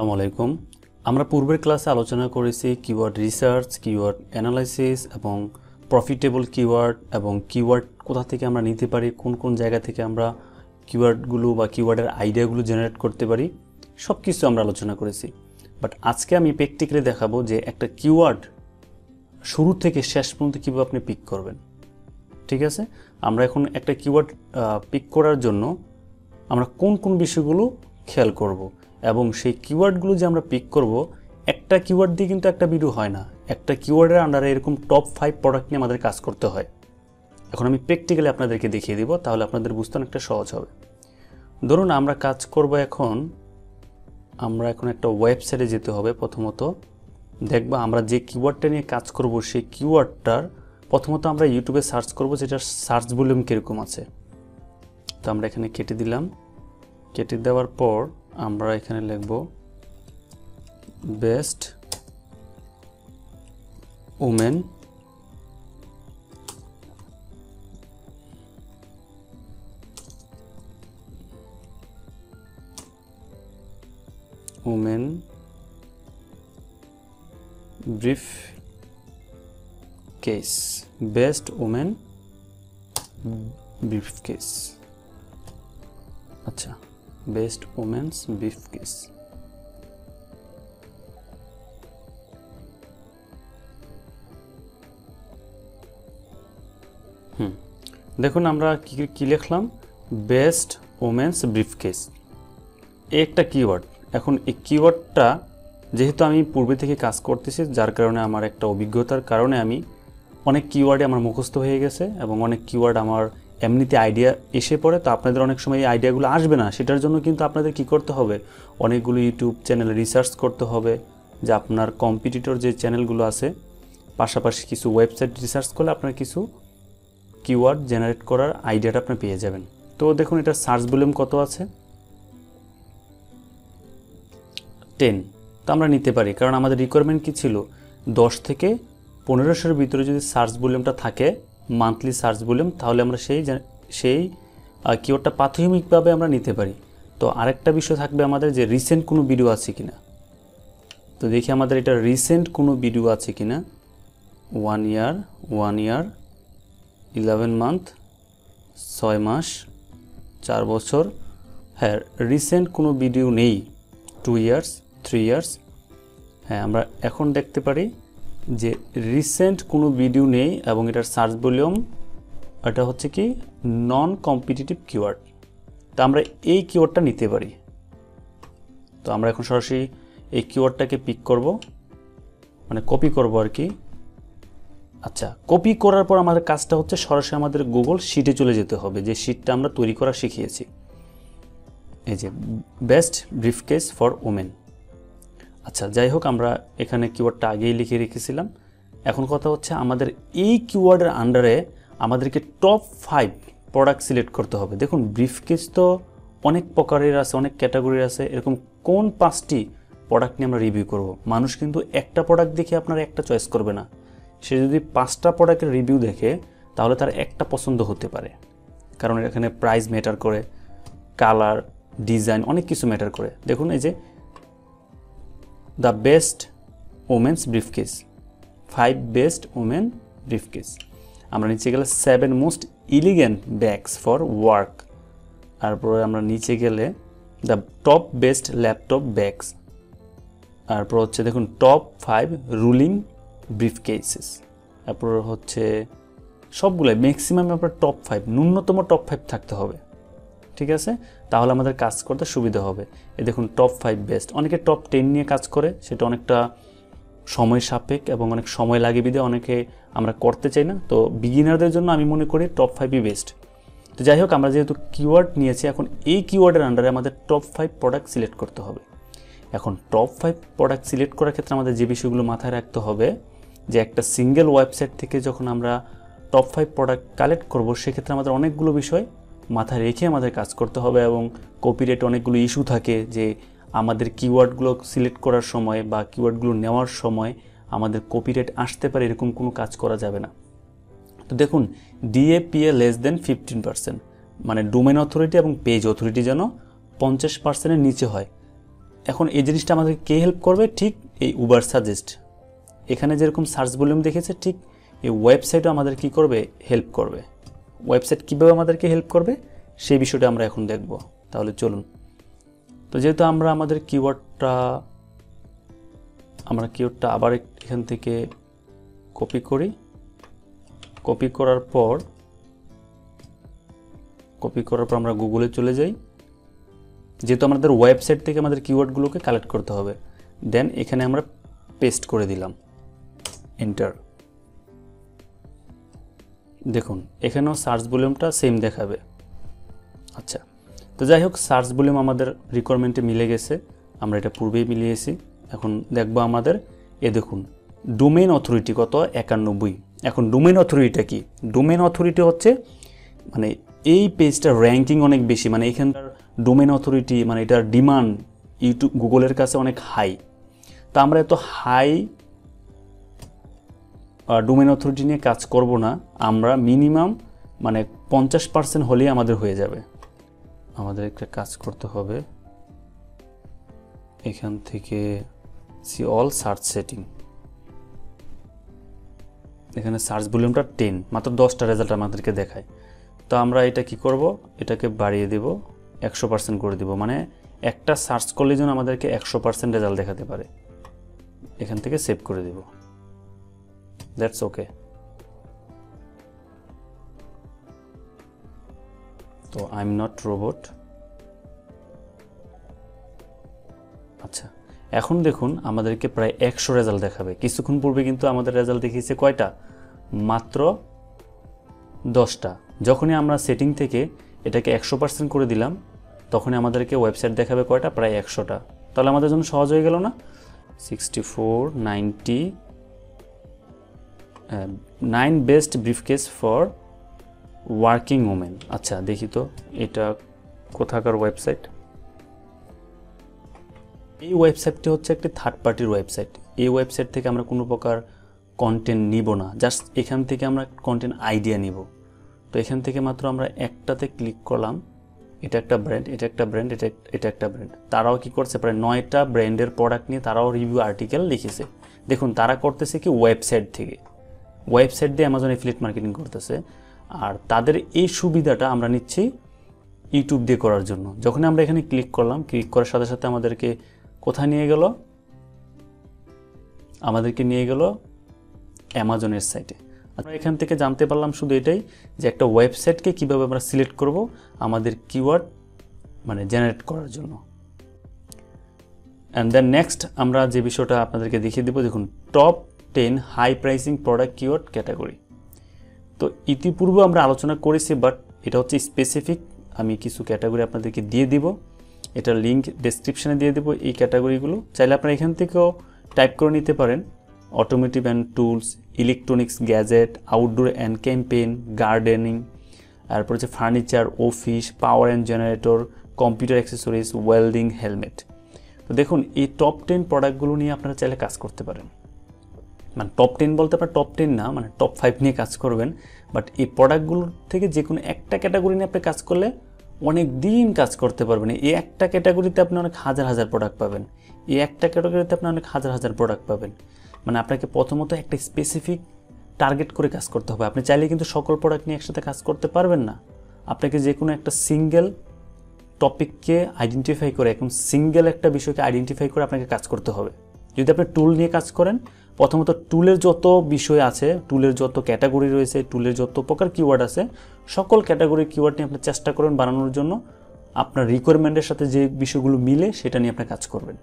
আসসালামু আলাইকুম। আমরা পূর্বের ক্লাসে আলোচনা করেছি কিওয়ার্ড রিসার্চ, কিওয়ার্ড অ্যানালাইসিস এবং প্রফিটেবল কিওয়ার্ড এবং কিওয়ার্ড কোথা থেকে আমরা নিতে পারি, কোন কোন জায়গা থেকে আমরা কিওয়ার্ডগুলো বা কিওয়ার্ডের আইডিয়াগুলো জেনারেট করতে পারি, সব কিছু আমরা আলোচনা করেছি। বাট আজকে আমি প্র্যাকটিক্যালি দেখাবো যে একটা কিওয়ার্ড শুরু থেকে শেষ পর্যন্ত কীভাবে আপনি পিক করবেন। ঠিক আছে, আমরা এখন একটা কিওয়ার্ড পিক করার জন্য আমরা কোন কোন বিষয়গুলো খেয়াল করব এবং সেই কিওয়ার্ডগুলো যে আমরা পিক করব, একটা কিওয়ার্ড দিয়ে কিন্তু একটা ভিডিও হয় না। একটা কিওয়ার্ডের আন্ডারে এরকম টপ 5 প্রোডাক্ট নিয়ে আমাদের কাজ করতে হয়। এখন আমি প্র্যাকটিক্যালি আপনাদেরকে দেখিয়ে দিব, তাহলে আপনাদের বুঝতে অনেকটা সহজ হবে। ধরুন আমরা কাজ করব আমরা এখন একটা ওয়েবসাইটে যেতে হবে। প্রথমত দেখব আমরা যে কিওয়ার্ডটা নিয়ে কাজ করব সেই কিওয়ার্ডটার প্রথমত আমরা ইউটিউবে সার্চ করব যেটার সার্চ ভলিউম কীরকম আছে। তো আমরা এখানে কেটে দিলাম। কেটে দেওয়ার পর আমরা এখানে লিখব best women brief case, best women brief case. আচ্ছা, বেস্ট ওমেন্স ব্রিফ কেস। দেখুন আমরা কি লিখলাম, বেস্ট ওমেন্স ব্রিফ কেস। একটা কিওয়ার্ড। এখন এই কিওয়ার্ডটা যেহেতু আমি পূর্বে থেকে কাজ করতেছি, যার কারণে আমার একটা অভিজ্ঞতার কারণে আমি অনেক কিওয়ার্ডে আমার মুখস্থ হয়ে গেছে এবং অনেক কিওয়ার্ড আমার এমনিতে আইডিয়া এসে পড়ে। তো আপনাদের অনেক সময় এই আইডিয়াগুলো আসবে না, সেটার জন্য কিন্তু আপনাদের কি করতে হবে, অনেকগুলো ইউটিউব চ্যানেলে রিসার্চ করতে হবে যে আপনার কম্পিটিটর যে চ্যানেলগুলো আছে, পাশাপাশি কিছু ওয়েবসাইট রিসার্চ করলে আপনার কিছু কিওয়ার্ড জেনারেট করার আইডিয়াটা আপনি পেয়ে যাবেন। তো দেখুন এটা সার্চ ভলিউম কত আছে, 10। তো আমরা নিতে পারি, কারণ আমাদের রিকোয়ারমেন্ট কি ছিল, 10 থেকে 1500-এর ভিতরে যদি সার্চ ভলিউমটা থাকে, মান্থলি সার্চ ভলিউম, তাহলে আমরা সেই কিওয়ার্ডটা প্রাথমিকভাবে আমরা নিতে পারি। তো আরেকটা বিষয় থাকবে আমাদের যে রিসেন্ট কোনো ভিডিও আছে কিনা। তো দেখি আমাদের এটা রিসেন্ট কোনো ভিডিও আছে কিনা। 1 ইয়ার, 11 মান্থ, 6 মাস, 4 বছর। হ্যাঁ, রিসেন্ট কোনো ভিডিও নেই। 2 ইয়ার্স, 3 ইয়ার্স। হ্যাঁ, আমরা এখন দেখতে পারি যে রিসেন্ট কোনো ভিডিও নেই এবং এটার সার্চ ভলিউম এটা হচ্ছে কি নন কম্পিটিটিভ কিওয়ার্ড। তো আমরা এই কিওয়ার্ডটা নিতে পারি। তো আমরা এখন সরাসরি এই কিওয়ার্ডটাকে পিক করব, মানে কপি করব আর কি। আচ্ছা, কপি করার পর আমাদের কাজটা হচ্ছে সরাসরি আমাদের গুগল শিটে চলে যেতে হবে, যে শিটটা আমরা তৈরি করা শিখিয়েছি। এই যে best brief case for women. আচ্ছা, যাই হোক, আমরা এখানে কিওয়ার্ডটা আগেই লিখে রেখেছিলাম। এখন কথা হচ্ছে আমাদের এই কিওয়ার্ডের আন্ডারে আমাদেরকে টপ 5 প্রোডাক্ট সিলেক্ট করতে হবে। দেখুন ব্রিফকেস তো অনেক প্রকারের আছে, অনেক ক্যাটাগরির আছে। এরকম কোন 5টি প্রোডাক্ট নিয়ে আমরা রিভিউ করব। মানুষ কিন্তু একটা প্রোডাক্ট দেখে আপনার একটা চয়েস করবে না। সে যদি 5টা প্রোডাক্টের রিভিউ দেখে তাহলে তার একটা পছন্দ হতে পারে, কারণ এখানে প্রাইস ম্যাটার করে, কালার, ডিজাইন, অনেক কিছু ম্যাটার করে। দেখুন এই যে the best women's briefcase, 5 best women briefcase. আমরা নিচে গেলে 7 most elegant bags for work. তারপরে আমরা নিচে গেলে the top best laptop bags. তারপর হচ্ছে দেখুন টপ 5 রুলিং ব্রিফকেসেস। তারপর হচ্ছে সবগুলোই ম্যাক্সিমাম আপনার টপ 5, ন্যূনতম টপ 5 থাকতে হবে। ঠিক আছে, তাহলে আমাদের কাজ করতে সুবিধা হবে। এই দেখুন টপ 5 বেস্ট। অনেকে টপ 10 নিয়ে কাজ করে, সেটা অনেকটা সময় সাপেক্ষ এবং অনেক সময় লাগে বিধে অনেকে আমরা করতে চাই না। তো বিগিনারদের জন্য আমি মনে করি টপ 5ই বেস্ট। তো যাই হোক, আমরা যেহেতু কিওয়ার্ড নিয়েছি, এখন এই কিওয়ার্ডের আন্ডারে আমাদের টপ 5 প্রোডাক্ট সিলেক্ট করতে হবে। এখন টপ 5 প্রোডাক্ট সিলেক্ট করার ক্ষেত্রে আমাদের যে বিষয়গুলো মাথায় রাখতে হবে, যে একটা সিঙ্গেল ওয়েবসাইট থেকে যখন আমরা টপ 5 প্রোডাক্ট কালেক্ট করব, সেক্ষেত্রে আমাদের অনেকগুলো বিষয় মাথায় রেখে আমাদের কাজ করতে হবে। এবং কপিরাইট অনেকগুলো ইস্যু থাকে, যে আমাদের কিওয়ার্ডগুলো সিলেক্ট করার সময় বা কিওয়ার্ডগুলো নেওয়ার সময় আমাদের কপিরাইট আসতে পারে, এরকম কোনো কাজ করা যাবে না। তো দেখুন ডিএপিএ লেস দেন 15%, মানে ডোমেন অথরিটি এবং পেজ অথরিটি যেন 50%-এর নিচে হয়। এখন এই জিনিসটা আমাদের কে হেল্প করবে? ঠিক এই উবার সাজেস্ট, এখানে যেরকম সার্চ ভলিউম দেখেছে ঠিক এই ওয়েবসাইটও আমাদের কি করবে? হেল্প করবে। ওয়েবসাইট কীভাবে আমাদেরকে হেল্প করবে সেই বিষয়টা আমরা এখন দেখব। তাহলে চলুন। তো যেহেতু আমরা আমাদের কিওয়ার্ডটা আবার এখান থেকে কপি করি, কপি করার পর আমরা গুগলে চলে যাই। যেহেতু আমাদের ওয়েবসাইট থেকে আমাদের কিওয়ার্ডগুলোকে কালেক্ট করতে হবে, দেন এখানে আমরা পেস্ট করে দিলাম, এন্টার। দেখুন এখানেও সার্চ ভলিউমটা সেম দেখাবে। আচ্ছা, তো যাই হোক, সার্চ ভলিউম আমাদের রিকোয়ারমেন্টে মিলে গেছে, আমরা এটা পূর্বেই মিলিয়েছি। এখন দেখব আমাদের দেখুন ডোমেইন অথরিটি কত? 91। এখন ডোমেইন অথরিটিটা কি? ডোমেইন অথরিটি হচ্ছে মানে এই পেজটার র্যাঙ্কিং অনেক বেশি, মানে এখানকার ডোমেইন অথরিটি মানে এটার ডিমান্ড ইউটিউব গুগলের কাছে অনেক হাই। তো আমরা এত হাই ডোমেইন অথরিটি নিয়ে কাজ করব না, আমরা মিনিমাম মানে 50% হলেই আমাদের হয়ে যাবে। আমাদের একটা কাজ করতে হবে, এখান থেকে সি অল সার্চ সেটিং, এখানে সার্চ ভলিউমটা 10, মাত্র 10টা রেজাল্ট আমাদেরকে দেখায়। তো আমরা এটা কি করব? এটাকে বাড়িয়ে দেব, 100% করে দেব, মানে একটা সার্চ করলে যেন আমাদেরকে 100% রেজাল্ট দেখাতে পারে। এখান থেকে সেভ করে দেব, দ্যাটস ওকে। তো আই এম নট রোবট। আচ্ছা, এখন দেখুন আমাদেরকে প্রায় 100 রেজাল্ট দেখাবে। কিছুক্ষণ পূর্বে কিন্তু আমাদের রেজাল্ট দেখিয়েছে কয়টা? মাত্র 10টা। যখনই আমরা সেটিং থেকে এটাকে 100% করে দিলাম, তখনই আমাদেরকে ওয়েবসাইট দেখাবে কয়টা? প্রায় 100টা। তাহলে আমাদের জন্য সহজ হয়ে গেল না? 64, 90, 9 best briefcase for working women. আচ্ছা দেখি তো এটা কোথাকার ওয়েবসাইট। এই ওয়েবসাইটটি হচ্ছে একটি থার্ড পার্টির ওয়েবসাইট। এই ওয়েবসাইট থেকে আমরা কোনো প্রকার কন্টেন্ট নিব না, জাস্ট এখান থেকে আমরা কন্টেন্ট আইডিয়া নিব। তো এখান থেকে মাত্র আমরা একটাতে ক্লিক করলাম, এটা একটা ব্র্যান্ড, এটা একটা ব্র্যান্ড, এটা একটা ব্র্যান্ড। তারাও কি করছে? প্রায় 9টা ব্র্যান্ডের প্রোডাক্ট নিয়ে তারাও রিভিউ আর্টিকেল লিখেছে। দেখুন তারা করতেছে কি? ওয়েবসাইট থেকে, ওয়েবসাইট দিয়ে অ্যামাজন এফিলিয়েট মার্কেটিং করতেছে। আর তাদের এই সুবিধাটা আমরা নিচ্ছি ইউটিউব দিয়ে করার জন্য। যখন আমরা এখানে ক্লিক করলাম, ক্লিক করার সাথে সাথে আমাদেরকে কোথায় নিয়ে গেল? আমাদেরকে নিয়ে গেল অ্যামাজনের সাইটে। আমরা এখান থেকে জানতে পারলাম শুধু এটাই যে একটা ওয়েবসাইটকে কিভাবে আমরা সিলেক্ট করব আমাদের কিওয়ার্ড মানে জেনারেট করার জন্য। অ্যান্ড দেন নেক্সট আমরা যে বিষয়টা আপনাদেরকে দেখিয়ে দেবো, দেখুন top 10 high pricing product keyword category. তো ইতিপূর্বে আমরা আলোচনা করেছি, বাট এটা হচ্ছে স্পেসিফিক। আমি কিছু ক্যাটাগরি আপনাদেরকে দিয়ে দিব, এটার লিঙ্ক ডেসক্রিপশানে দিয়ে দেবো। এই ক্যাটাগরিগুলো চাইলে আপনারা এখান থেকেও টাইপ করে নিতে পারেন। Automotive and tools, electronics, gadget, outdoor and campaign, gardening, তারপর হচ্ছে furniture, office, power and generator, computer accessories, welding, helmet. তো দেখুন এই টপ 10 প্রোডাক্টগুলো নিয়ে আপনারা চাইলে কাজ করতে পারেন। মানে টপ 10 বলতে আপনার টপ 10 না, মানে টপ 5 নিয়ে কাজ করবেন। বাট এই প্রোডাক্টগুলোর থেকে যে কোনো একটা ক্যাটাগরি নিয়ে আপনি কাজ করলে অনেক দিন কাজ করতে পারবেন। এই একটা ক্যাটাগরিতে আপনি অনেক হাজার হাজার প্রোডাক্ট পাবেন, এই একটা ক্যাটাগরিতে আপনি অনেক হাজার হাজার প্রোডাক্ট পাবেন। মানে আপনাকে প্রথমত একটা স্পেসিফিক টার্গেট করে কাজ করতে হবে। আপনি চাইলে কিন্তু সকল প্রোডাক্ট নিয়ে একসাথে কাজ করতে পারবেন না। আপনাকে যে কোনো একটা সিঙ্গেল টপিককে আইডেন্টিফাই করে, একদম সিঙ্গেল একটা বিষয়কে আইডেন্টিফাই করে আপনাকে কাজ করতে হবে। যদি আপনি টুল নিয়ে কাজ করেন, প্রথমত টুলের যত বিষয় আছে, টুলের যত ক্যাটাগরি রয়েছে, টুলের যত প্রকার কিওয়ার্ড আছে, সকল ক্যাটাগরির কিওয়ার্ড নিয়ে আপনি চেষ্টা করবেন বানানোর জন্য। আপনার রিকোয়ারমেন্টের সাথে যে বিষয়গুলো মিলে সেটা নিয়ে আপনি কাজ করবেন।